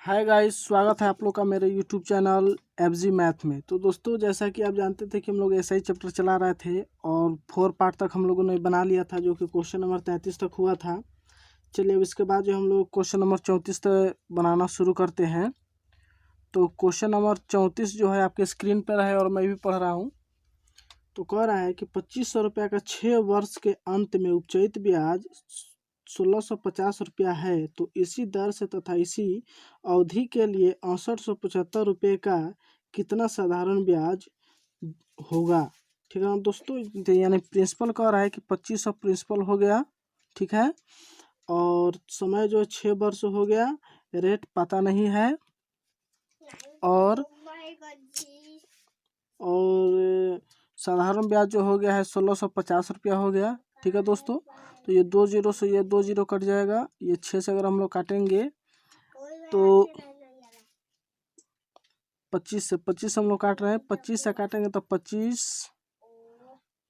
Hi guys, स्वागत है आप लोग का मेरे यूट्यूब चैनल एफजी मैथ में। तो दोस्तों, जैसा कि आप जानते थे कि हम लोग ऐसा ही चैप्टर चला रहे थे और 4 पार्ट तक हम लोगों ने बना लिया था, जो कि क्वेश्चन नंबर 33 तक हुआ था। चलिए, अब इसके बाद जो हम लोग क्वेश्चन नंबर 34 तक बनाना शुरू करते हैं। तो क्वेश्चन नंबर 34 जो है आपके स्क्रीन पर है और मैं भी पढ़ रहा हूँ। तो कह रहा है कि 2500 रुपया का 6 वर्ष के अंत में उपचयित ब्याज 1650 रुपया है, तो इसी दर से तथा इसी अवधि के लिए 6875 रुपये का कितना साधारण ब्याज होगा। ठीक है ना दोस्तों, यानी प्रिंसिपल कह रहा है कि 2500 प्रिंसिपल हो गया, ठीक है, और समय जो 6 वर्ष हो गया, रेट पता नहीं है, और साधारण ब्याज जो हो गया है 1650 रुपया हो गया। ठीक है दोस्तों, तो ये 2 जीरो से ये 2 जीरो कट जाएगा, ये 6 से अगर हम लोग काटेंगे तो 25 से 25 हम लोग काट रहे हैं, 25 से काटेंगे तो 25,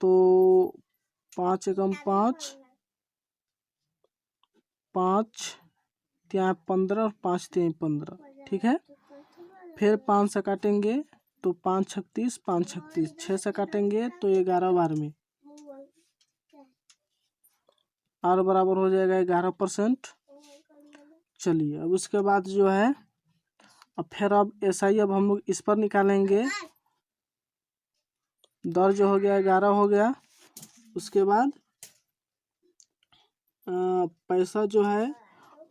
तो 5 एकम 5, 5 ત્યાં 15 और 5 ત્યાં 15, ठीक है। फिर 5 से काटेंगे तो 5 36, 5 36, 6 से काटेंगे तो 11 बार में आर बराबर हो जाएगा 11%। चलिए, अब उसके बाद जो है अब फिर अब ऐसा ही अब हम लोग इस पर निकालेंगे। दर जो हो गया 11 हो गया। उसके बाद पैसा जो है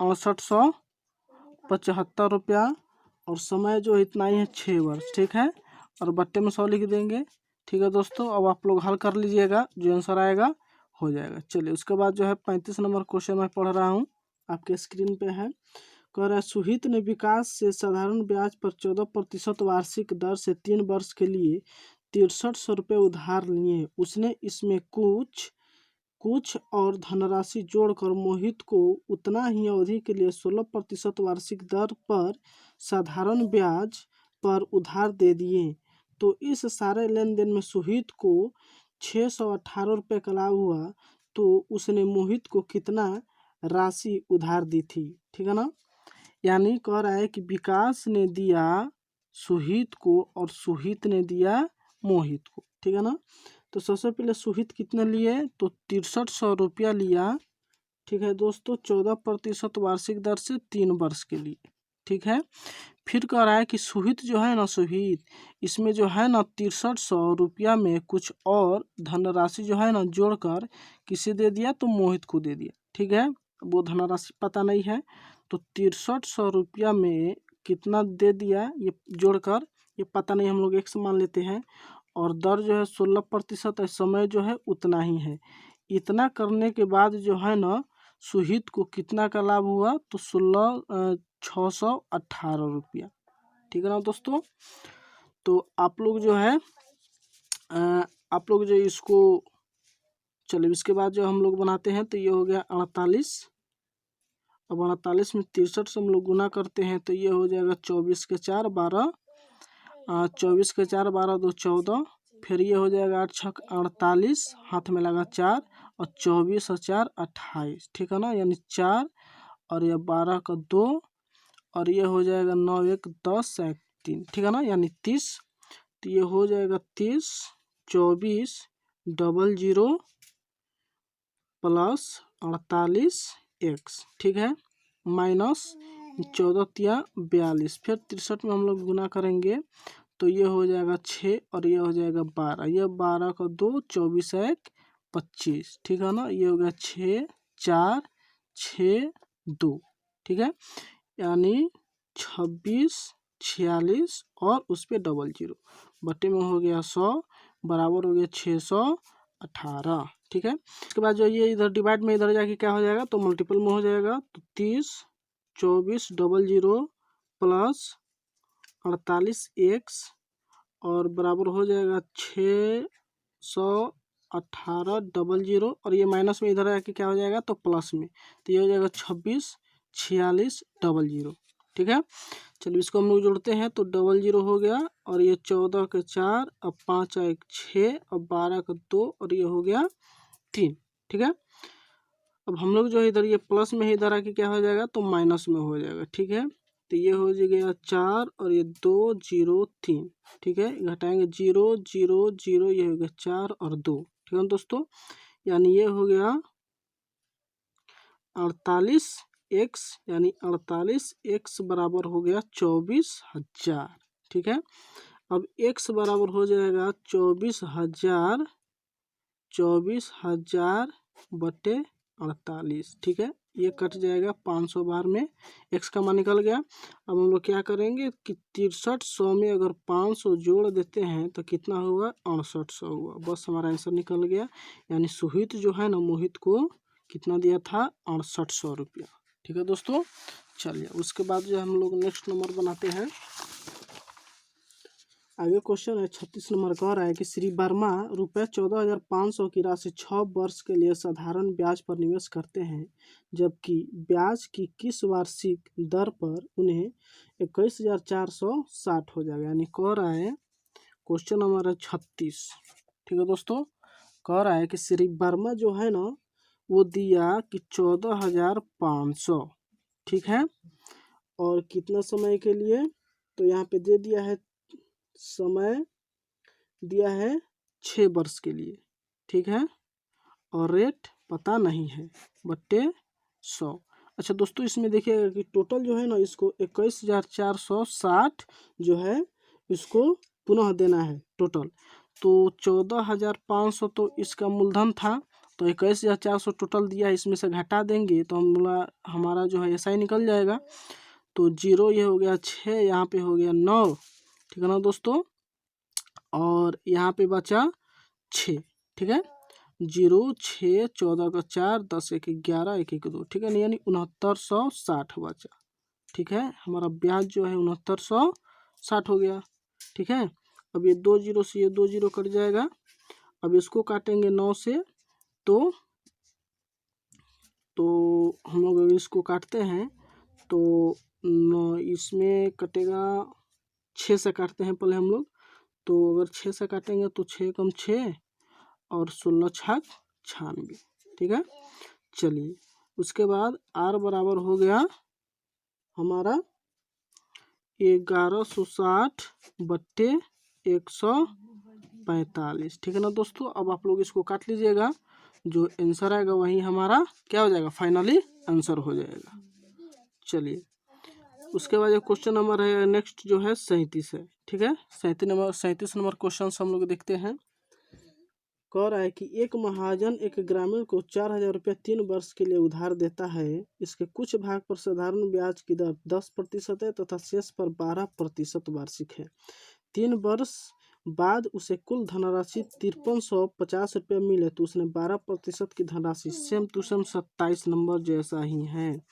6875 रुपया, और समय जो इतना ही है 6 वर्ष, ठीक है, और बट्टे में 100 लिख देंगे। ठीक है दोस्तों, अब आप लोग हल कर लीजिएगा, जो आंसर आएगा हो जाएगा। चलिए, उसके बाद जो है 35 नंबर क्वेश्चन मैं पढ़ रहा हूँ, आपके स्क्रीन पे है। कह रहा है, सुहित ने विकास से साधारण ब्याज पर 14% वार्षिक दर से 3 वर्ष के लिए 6300 रुपये उधार लिए। उसने इसमें कुछ और धनराशि जोड़कर मोहित को उतना ही अवधि के लिए 16% वार्षिक दर पर साधारण ब्याज पर उधार दे दिए। तो इस सारे लेन देन में सुहित को 618 रुपये का लाभ हुआ, तो उसने मोहित को कितना राशि उधार दी थी। ठीक है ना, यानी कह रहा है कि विकास ने दिया सुहित को और सुहित ने दिया मोहित को। ठीक है ना, तो सबसे पहले सुहित कितने लिए, तो 6300 रुपया लिया। ठीक है दोस्तों, 14% वार्षिक दर से 3 वर्ष के लिए। ठीक है, फिर कह रहा है कि सुहित जो है ना, सुहित इसमें जो है ना 6300 रुपया में कुछ और धनराशि जो है ना जोड़कर किसे दे दिया, तो मोहित को दे दिया। ठीक है, वो धनराशि पता नहीं है, तो 6300 रुपया में कितना दे दिया ये जोड़कर, ये पता नहीं, हम लोग एक मान लेते हैं, और दर जो है 16% है, समय जो है उतना ही है। इतना करने के बाद जो है ना सुहित को कितना का लाभ हुआ, तो 618 रुपया। ठीक है ना दोस्तों, तो आप लोग जो है आप लोग जो इसको, चलिए इसके बाद जो हम लोग बनाते हैं, तो ये हो गया 48। अब 48 में 63 से हम लोग गुना करते हैं, तो ये हो जाएगा 24 के 4 12, 24 के 4 12 2 14, फिर ये हो जाएगा 8 छक 48, हाथ में लगा 4, और 24 और 4 28। ठीक है ना, यानी 4, और ये 12 का 2, और ये हो जाएगा 9 1 10 3। ठीक है ना, यानी 30। तो ये हो जाएगा 30 24 00 प्लस 48 x, ठीक है, माइनस 14 तिया 42, फिर 63 में हम लोग गुना करेंगे, तो ये हो जाएगा 6, और ये हो जाएगा 12, ये 12 का 2 24 1 25। ठीक है ना, ये हो गया 6 4 6 2। ठीक है, यानी 26 46 और उस पर 00, बटे में हो गया 100, बराबर हो गया 618। ठीक है, उसके बाद जो ये इधर डिवाइड में इधर जाके क्या हो जाएगा, तो मल्टीपल में हो जाएगा, तो 30 24 00 प्लस 48 x, और बराबर हो जाएगा 618 00, और ये माइनस में इधर आके क्या हो जाएगा, तो प्लस में, तो ये हो जाएगा 26 46 00। ठीक है, चलिए इसको हम लोग जोड़ते हैं, तो 00 हो गया, और ये 14 के 4, अब 5 1 6, अब 12 का 2, और ये हो गया 3। ठीक है, अब हम लोग जो है इधर ये प्लस में ही इधर आके क्या हो जाएगा, तो माइनस में हो जाएगा। ठीक है, तो ये हो गया 4 और ये 2 0 3, ठीक है। घटाएंगे 0 0 0, ये हो गया 4 और 2, ठीक है दोस्तों। यानी ये हो गया 48x, यानी 48x बराबर हो गया 24,000, ठीक है। अब x बराबर हो जाएगा 24,000 बटे 48, ठीक है। ये कट जाएगा 500 बार में, x का मान निकल गया। अब हम लोग क्या करेंगे कि 6300 में अगर 500 जोड़ देते हैं तो कितना होगा, 6800 हुआ। बस हमारा आंसर निकल गया। यानी सुहित जो है ना, मोहित को कितना दिया था, 6800 रुपया, ठीक है दोस्तों। चलिए उसके बाद जो हम लोग नेक्स्ट नंबर बनाते हैं। आगे क्वेश्चन है 36 नंबर, कह रहा है कि श्री वर्मा रुपये 14,500 की राशि 6 वर्ष के लिए साधारण ब्याज पर निवेश करते हैं, जबकि ब्याज की किस वार्षिक दर पर उन्हें 21,460 हो जाएगा। यानी कह रहा है क्वेश्चन नंबर है 36, ठीक है दोस्तों। कह रहा है कि श्री वर्मा जो है ना, वो दिया कि 14,500, ठीक है, और कितना समय के लिए, तो यहाँ पे दे दिया है समय, दिया है 6 वर्ष के लिए, ठीक है, और रेट पता नहीं है, बट्टे 100। अच्छा दोस्तों, इसमें देखिएगा कि टोटल जो है ना, इसको 21,460 जो है इसको पुनः देना है टोटल। तो 14,500 तो इसका मूलधन था, तो 21,400 टोटल दिया है, इसमें से घटा देंगे तो हमारा जो है ऐसा ही निकल जाएगा। तो 0 ये हो गया 6, यहाँ पे हो गया 9, ठीक है ना दोस्तों, और यहाँ पे बचा 6, ठीक है। 0 6 14 का 4 10 1 11 1 1 2, ठीक है, यानी 6960 बचा, ठीक है। हमारा ब्याज जो है 6960 हो गया, ठीक है। अब ये 2 0 से ये 2 0 कट जाएगा। अब इसको काटेंगे 9 से, तो हम लोग अगर इसको काटते हैं तो 9 इसमें कटेगा, 6 से काटते हैं पहले हम लोग। तो अगर 6 से काटेंगे तो 6 कम 6 और 16 छक 96, ठीक है। चलिए उसके बाद r बराबर हो गया हमारा 1160 बट्टे 145, ठीक है ना दोस्तों। अब आप लोग इसको काट लीजिएगा, जो आंसर आएगा वही हमारा क्या हो जाएगा, फाइनली आंसर हो जाएगा। चलिए उसके बाद क्वेश्चन नंबर है नेक्स्ट जो है 37 है, ठीक है। 37 नंबर क्वेश्चन हम लोग देखते हैं। कह रहा है कि एक महाजन एक ग्रामीण को 4,000 रुपये 3 वर्ष के लिए उधार देता है। इसके कुछ भाग पर साधारण ब्याज की दर 10% है तथा शेष पर 12% वार्षिक है। 3 वर्ष बाद उसे कुल धनराशि 5350 रुपये मिले तो उसने 12% की धनराशि सेम टू सेम 27 नंबर जैसा ही है,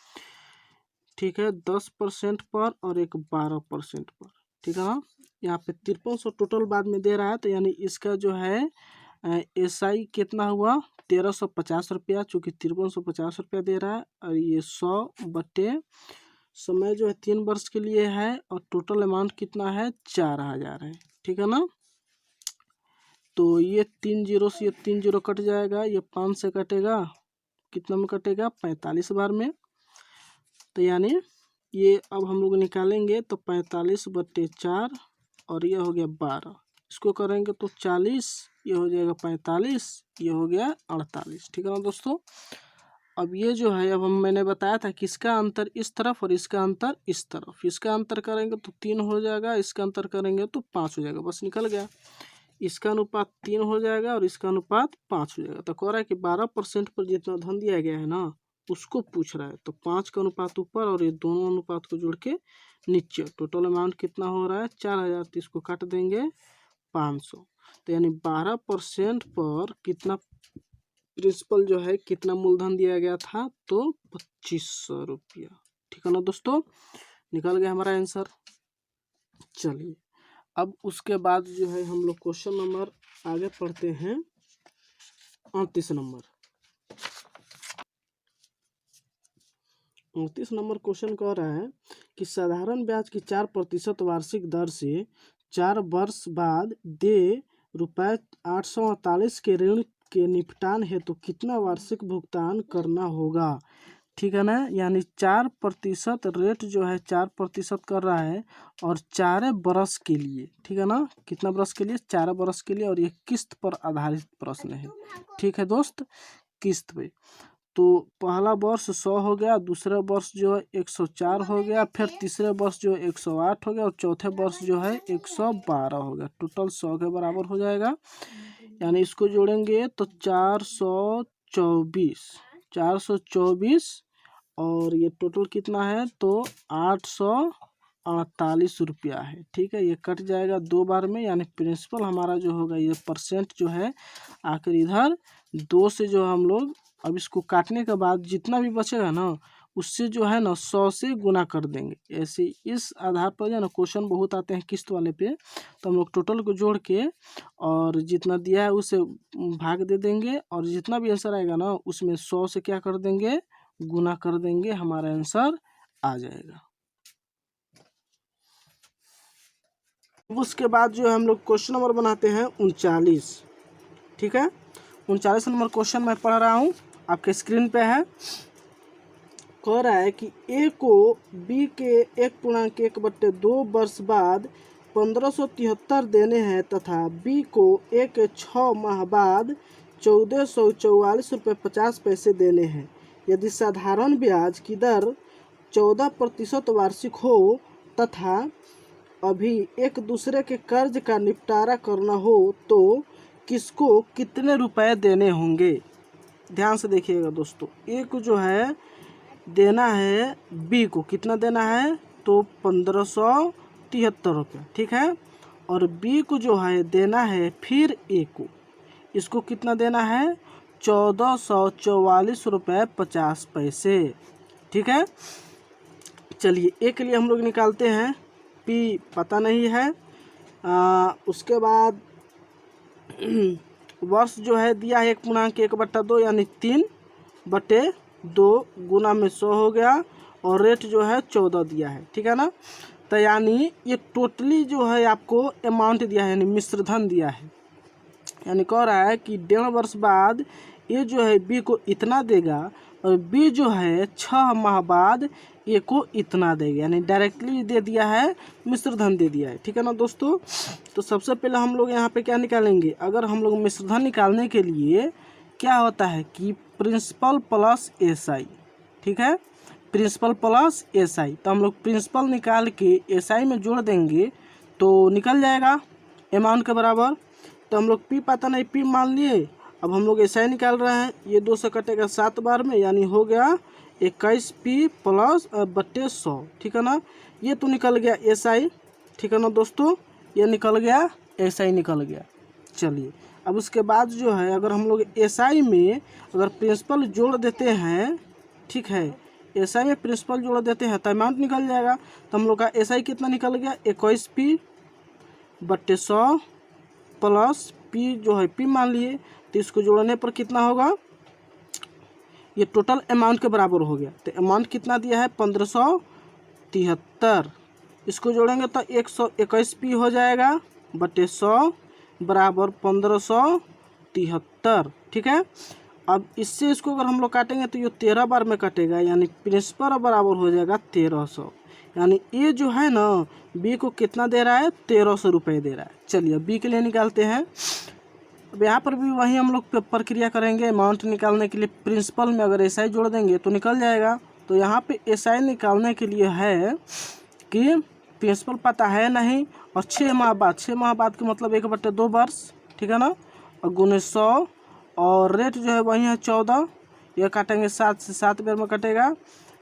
ठीक है, 10% पर और एक 12% पर, ठीक है ना। यहाँ पे 5300 टोटल बाद में दे रहा है, तो यानी इसका जो है SI कितना हुआ, 1350 रुपया, चूँकि 5350 रुपया दे रहा है, और ये 100 बट्टे समय जो है 3 वर्ष के लिए है, और टोटल अमाउंट कितना है, 4000 है, ठीक है ना। तो ये 3 0 से ये 3 0 कट जाएगा, ये 5 से कटेगा, कितना में कटेगा, 45 बार में। तो यानी ये अब हम लोग निकालेंगे तो 45 बट्टे 4 और ये हो गया 12, इसको करेंगे तो 40, ये हो जाएगा 45, ये हो गया 48, ठीक है ना दोस्तों। अब ये जो है, अब मैंने बताया था कि इसका अंतर इस तरफ और इसका अंतर इस तरफ, इसका अंतर करेंगे तो 3 हो जाएगा, इसका अंतर करेंगे तो 5 हो जाएगा, बस निकल गया। इसका अनुपात 3 हो जाएगा और इसका अनुपात 5 हो जाएगा। तो कह रहा है कि 12% पर जितना धन दिया गया है ना, उसको पूछ रहा है। तो 5 का अनुपात ऊपर और ये दोनों अनुपात को जोड़ के नीचे, टोटल अमाउंट कितना हो रहा है, 4000। तो इसको काट देंगे 500, तो यानी 12% पर कितना प्रिंसिपल जो है, कितना मूलधन दिया गया था, तो 2500 रुपया, ठीक है ना दोस्तों, निकल गया हमारा आंसर। चलिए अब उसके बाद जो है हम लोग क्वेश्चन नंबर आगे पढ़ते हैं 29 नंबर। 29 नंबर क्वेश्चन कह रहा है कि साधारण ब्याज की 4% वार्षिक दर से 4 वर्ष बाद दे रुपये 848 के ऋण के निपटान हेतु कितना वार्षिक भुगतान करना होगा, ठीक है ना, यानी 4% रेट जो है 4% कर रहा है और 4 बरस के लिए, ठीक है ना, कितना बरस के लिए, 4 बरस के लिए, और ये किस्त पर आधारित प्रश्न है। ठीक है दोस्त, किस्त पे। तो पहला वर्ष 100 हो गया, दूसरा वर्ष जो है 104 हो गया, फिर तीसरे वर्ष जो है 108 हो गया, और चौथे वर्ष जो है 112 हो गया। टोटल 100 के बराबर हो जाएगा। यानी इसको जोड़ेंगे तो 424 और ये टोटल कितना है तो 848 रुपया है। ठीक है, ये कट जाएगा 2 बार में, यानी प्रिंसिपल हमारा जो होगा ये परसेंट जो है आखिर इधर 2 से जो हम लोग अब इसको काटने के बाद जितना भी बचेगा ना उससे जो है ना 100 से गुना कर देंगे। ऐसे इस आधार पर जो है ना क्वेश्चन बहुत आते हैं किस्त वाले पे, तो हम लोग टोटल को जोड़ के और जितना दिया है उसे भाग दे देंगे, और जितना भी आंसर आएगा ना उसमें 100 से क्या कर देंगे, गुना कर देंगे, हमारा आंसर आ जाएगा। उसके बाद जो हम लोग क्वेश्चन नंबर बनाते हैं 39। ठीक है, 39 नंबर क्वेश्चन मैं पढ़ रहा हूँ, आपके स्क्रीन पे है। कह रहा है कि ए को बी के 1.1/2 वर्ष बाद 1573 देने हैं तथा बी को ए के 6 माह बाद 1444 रुपये 50 पैसे देने हैं। यदि साधारण ब्याज की दर 14% वार्षिक हो तथा अभी एक दूसरे के कर्ज का निपटारा करना हो तो किसको कितने रुपए देने होंगे। ध्यान से देखिएगा दोस्तों, ए को जो है देना है बी को, कितना देना है तो 1573 रुपये। ठीक है, और बी को जो है देना है फिर ए को, इसको कितना देना है 1444 रुपये 50 पैसे। ठीक है, चलिए ए के लिए हम लोग निकालते हैं, पी पता नहीं है। उसके बाद वर्ष जो है दिया है 1.1/2 यानी 3/2 गुना में 100 हो गया, और रेट जो है 14 दिया है। ठीक है ना, तो यानी ये टोटली जो है आपको अमाउंट दिया है, यानी मिश्र धन दिया है। यानी कह रहा है कि 1.5 वर्ष बाद ये जो है बी को इतना देगा, और बी जो है 6 माह बाद ए को इतना देगा, यानी डायरेक्टली दे दिया है, मिश्र धन दे दिया है। ठीक है ना दोस्तों, तो सबसे पहले हम लोग यहाँ पे क्या निकालेंगे, अगर हम लोग मिश्र धन निकालने के लिए क्या होता है कि प्रिंसिपल प्लस एसआई। ठीक है, प्रिंसिपल प्लस एसआई, तो हम लोग प्रिंसिपल निकाल के एसआई में जोड़ देंगे तो निकल जाएगा अमाउंट के बराबर। तो हम लोग पी पता नहीं, पी मान लिए, अब हम लोग एसआई निकाल रहे हैं, ये 2 से कटेगा 7 बार में, यानी हो गया 21 पी प्लस बट्टे 100। ठीक है ना, ये तो निकल गया एसआई। ठीक है ना दोस्तों, ये निकल गया, एसआई निकल गया। चलिए, अब उसके बाद जो है अगर हम लोग एसआई में अगर प्रिंसिपल जोड़ देते हैं, ठीक है, एसआई में प्रिंसिपल जोड़ देते हैं तो अमाउंट निकल जाएगा। तो हम लोग का एसआई कितना निकल गया 21 पी बट्टे 100 प्लस पी जो है पी मान लिए, तो इसको जोड़ने पर कितना होगा, ये टोटल अमाउंट के बराबर हो गया। तो अमाउंट कितना दिया है 1573, इसको जोड़ेंगे तो 121 पी हो जाएगा बटे 100 बराबर 1573। ठीक है, अब इससे इसको अगर हम लोग काटेंगे तो ये 13 बार में कटेगा, यानी प्रिंसिपल बराबर हो जाएगा 1300। यानी ये जो है ना बी को कितना दे रहा है 1300 रुपये दे रहा है। चलिए बी के लिए निकालते हैं। अब यहाँ पर भी वही हम लोग प्रक्रिया करेंगे, अमाउंट निकालने के लिए प्रिंसिपल में अगर एसआई जोड़ देंगे तो निकल जाएगा। तो यहाँ पे एसआई निकालने के लिए है कि प्रिंसिपल पता है नहीं, और 6 माह बाद, 6 माह बाद के मतलब 1/2 वर्ष। ठीक है ना, और गुने 100, और रेट जो है वही है 14, यह काटेंगे 7 से 7 बार में कटेगा,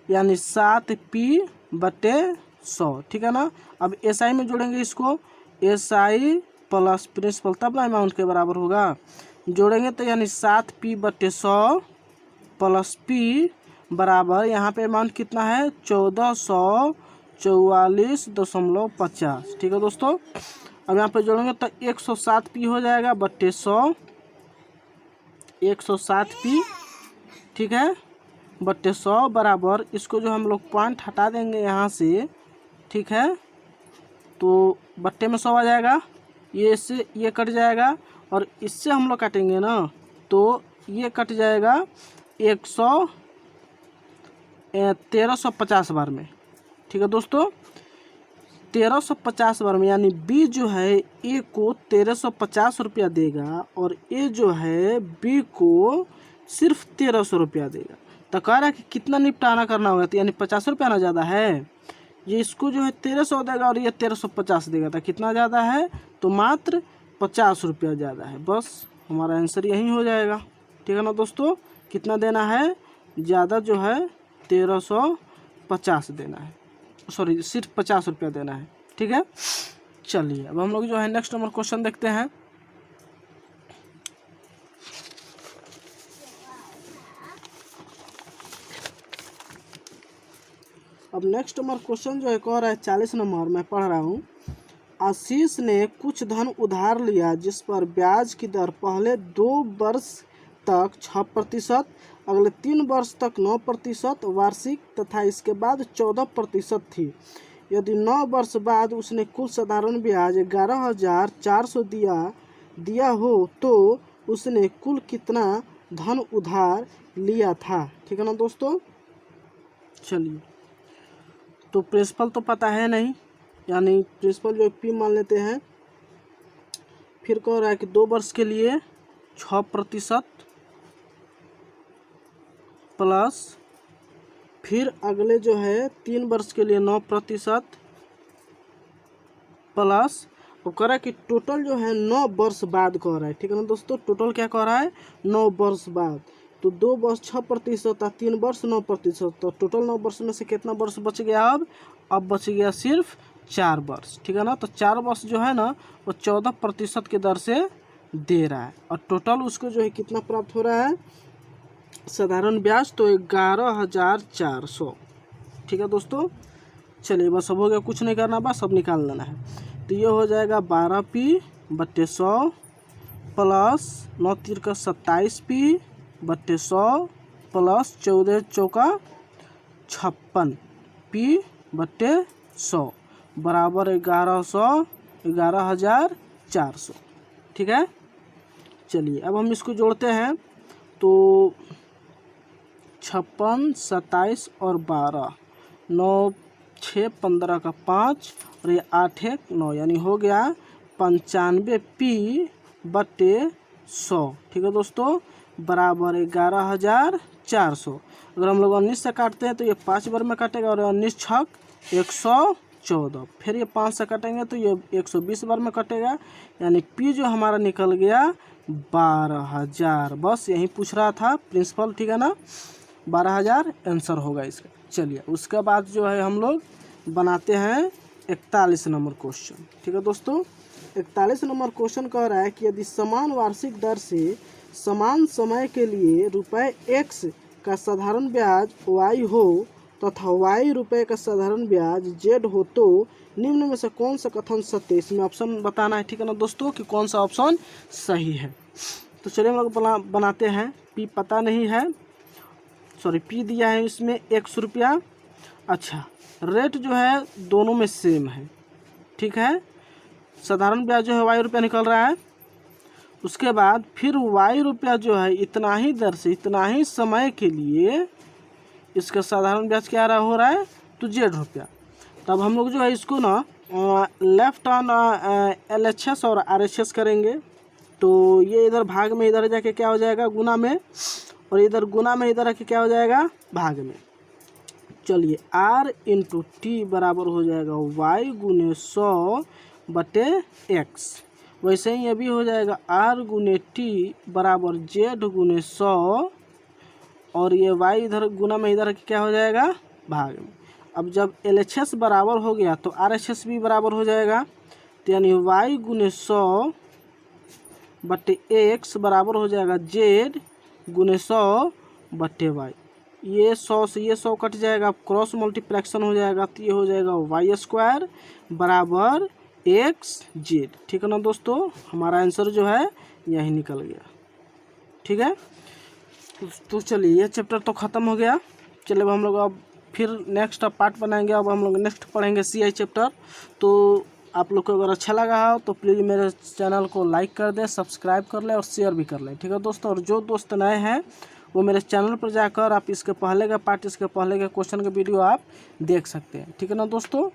यानी 7 पी बटे 100। ठीक है ना, अब एसआई में जोड़ेंगे इसको, एसआई प्लस प्रिंसिपल, तब ना अमाउंट के बराबर होगा, जोड़ेंगे तो यानी 7 पी बटे 100 प्लस पी बराबर यहाँ पे अमाउंट कितना है 1444.50। ठीक है दोस्तों, अब यहाँ पे जोड़ेंगे तो 107 पी हो जाएगा बटे 100, 107 पी, ठीक है, बटे 100 बराबर, इसको जो हम लोग पॉइंट हटा देंगे यहाँ से, ठीक है, तो बट्टे में 100 आ जाएगा, ये इससे ये कट जाएगा, और इससे हम लोग काटेंगे ना तो ये कट जाएगा 1350 बार में। ठीक है दोस्तों, 1350 बार में, यानी बी जो है ए को 1350 रुपया देगा और ए जो है बी को सिर्फ 1300 रुपया देगा। तो कह रहा है कि कितना निपटाना करना होगा, तो यानी 50 रुपया ना ज़्यादा है। ये इसको जो है 1300 देगा और ये 1350 देगा, तो कितना ज़्यादा है, तो मात्र 50 रुपया ज़्यादा है। बस हमारा आंसर यही हो जाएगा। ठीक है ना दोस्तों, कितना देना है, ज़्यादा जो है 1350 देना है, सॉरी सिर्फ 50 रुपया देना है। ठीक है, चलिए अब हम लोग जो है नेक्स्ट नंबर क्वेश्चन देखते हैं। अब नेक्स्ट नंबर क्वेश्चन जो है कह रहा है 40 नंबर, मैं पढ़ रहा हूँ। आशीष ने कुछ धन उधार लिया जिस पर ब्याज की दर पहले 2 वर्ष तक 6%, अगले 3 वर्ष तक 9% वार्षिक तथा इसके बाद 14% थी। यदि 9 वर्ष बाद उसने कुल साधारण ब्याज 11,400 दिया हो तो उसने कुल कितना धन उधार लिया था। ठीक है ना दोस्तों, चलिए तो प्रिंसिपल तो पता है नहीं, यानी प्रिंसिपल जो पी मान लेते हैं। फिर कह रहा है कि 2 वर्ष के लिए 6% प्लस, फिर अगले जो है 3 वर्ष के लिए 9% प्लस, और कह रहा है कि टोटल जो है 9 वर्ष बाद कह रहा है। ठीक है ना दोस्तों, टोटल क्या कह रहा है, 9 वर्ष बाद। तो 2 वर्ष 6% और 3 वर्ष 9%, तो टोटल 9 वर्ष में से कितना वर्ष बच गया, अब बच गया सिर्फ 4 वर्ष। ठीक है ना, तो 4 वर्ष जो है ना वो 14% की दर से दे रहा है और टोटल उसको जो है कितना प्राप्त हो रहा है, साधारण ब्याज तो 11,400। ठीक है दोस्तों, चलिए बस अब हो गया, कुछ नहीं करना, बस अब निकाल लेना है। तो ये हो जाएगा 12p/100 प्लस 9 तिरका 27p/100 प्लस 14 चौका 56p/100 बराबर 11,400। ठीक है, चलिए अब हम इसको जोड़ते हैं। तो 56, 27 और 12, 9, 6, 15 का 5 और ये 8, 1, 9, यानी हो गया 95p/100। ठीक है दोस्तों, बराबर 11,400। अगर हम लोग 19 से काटते हैं तो ये 5 बार में काटेगा और 19 छक 114, फिर ये 5 से काटेंगे तो ये 120 बार में कटेगा, यानी पी जो हमारा निकल गया 12,000। बस यही पूछ रहा था प्रिंसिपल। ठीक है ना, 12,000 आंसर होगा इसका। चलिए उसके बाद जो है हम लोग बनाते हैं 41 नंबर क्वेश्चन। ठीक है दोस्तों, 41 नंबर क्वेश्चन कह रहा है कि यदि समान वार्षिक दर से समान समय के लिए ₹x का साधारण ब्याज y हो तथा y रुपये का साधारण ब्याज z हो तो निम्न में से कौन सा कथन सत्य है। इसमें ऑप्शन बताना है। ठीक है ना दोस्तों, कि कौन सा ऑप्शन सही है। तो चलिए हम लोग बनाते हैं। पी पता नहीं है, सॉरी पी दिया है इसमें 100 रुपया। अच्छा, रेट जो है दोनों में सेम है। ठीक है, साधारण ब्याज जो है y रुपया निकल रहा है। उसके बाद फिर y रुपया जो है इतना ही दर से इतना ही समय के लिए इसका साधारण ब्याज क्या हो रहा है, तो z रुपया। तब हम लोग जो है इसको ना लेफ्ट ऑन LHS और RHS करेंगे। तो ये इधर भाग में इधर जाके क्या हो जाएगा, गुना में, और इधर गुना में इधर आके क्या हो जाएगा, भाग में। चलिए r इंटू टी बराबर हो जाएगा y गुने 100/x। वैसे ही ये भी हो जाएगा r गुने टी बराबर z गुने 100, और ये y इधर गुना में इधर क्या हो जाएगा, भाग में। अब जब LHS बराबर हो गया तो RHS भी बराबर हो जाएगा। तो यानी y गुने 100/x बराबर हो जाएगा z गुने 100/y। ये 100 से ये 100 कट जाएगा, क्रॉस मल्टीप्लेक्शन हो जाएगा, तो ये हो जाएगा y² बराबर xz। ठीक है ना दोस्तों, हमारा आंसर जो है यही निकल गया। ठीक है, तो चलिए ये चैप्टर तो ख़त्म हो गया। चलिए अब हम लोग अब फिर नेक्स्ट पार्ट बनाएंगे। अब हम लोग नेक्स्ट पढ़ेंगे CI चैप्टर। तो आप लोग को अगर अच्छा लगा हो तो प्लीज़ मेरे चैनल को लाइक कर दें, सब्सक्राइब कर लें और शेयर भी कर लें। ठीक है दोस्तों, और जो दोस्त नए हैं वो मेरे चैनल पर जाकर आप इसके पहले का पार्ट, इसके पहले के क्वेश्चन का वीडियो आप देख सकते हैं। ठीक है ना दोस्तों।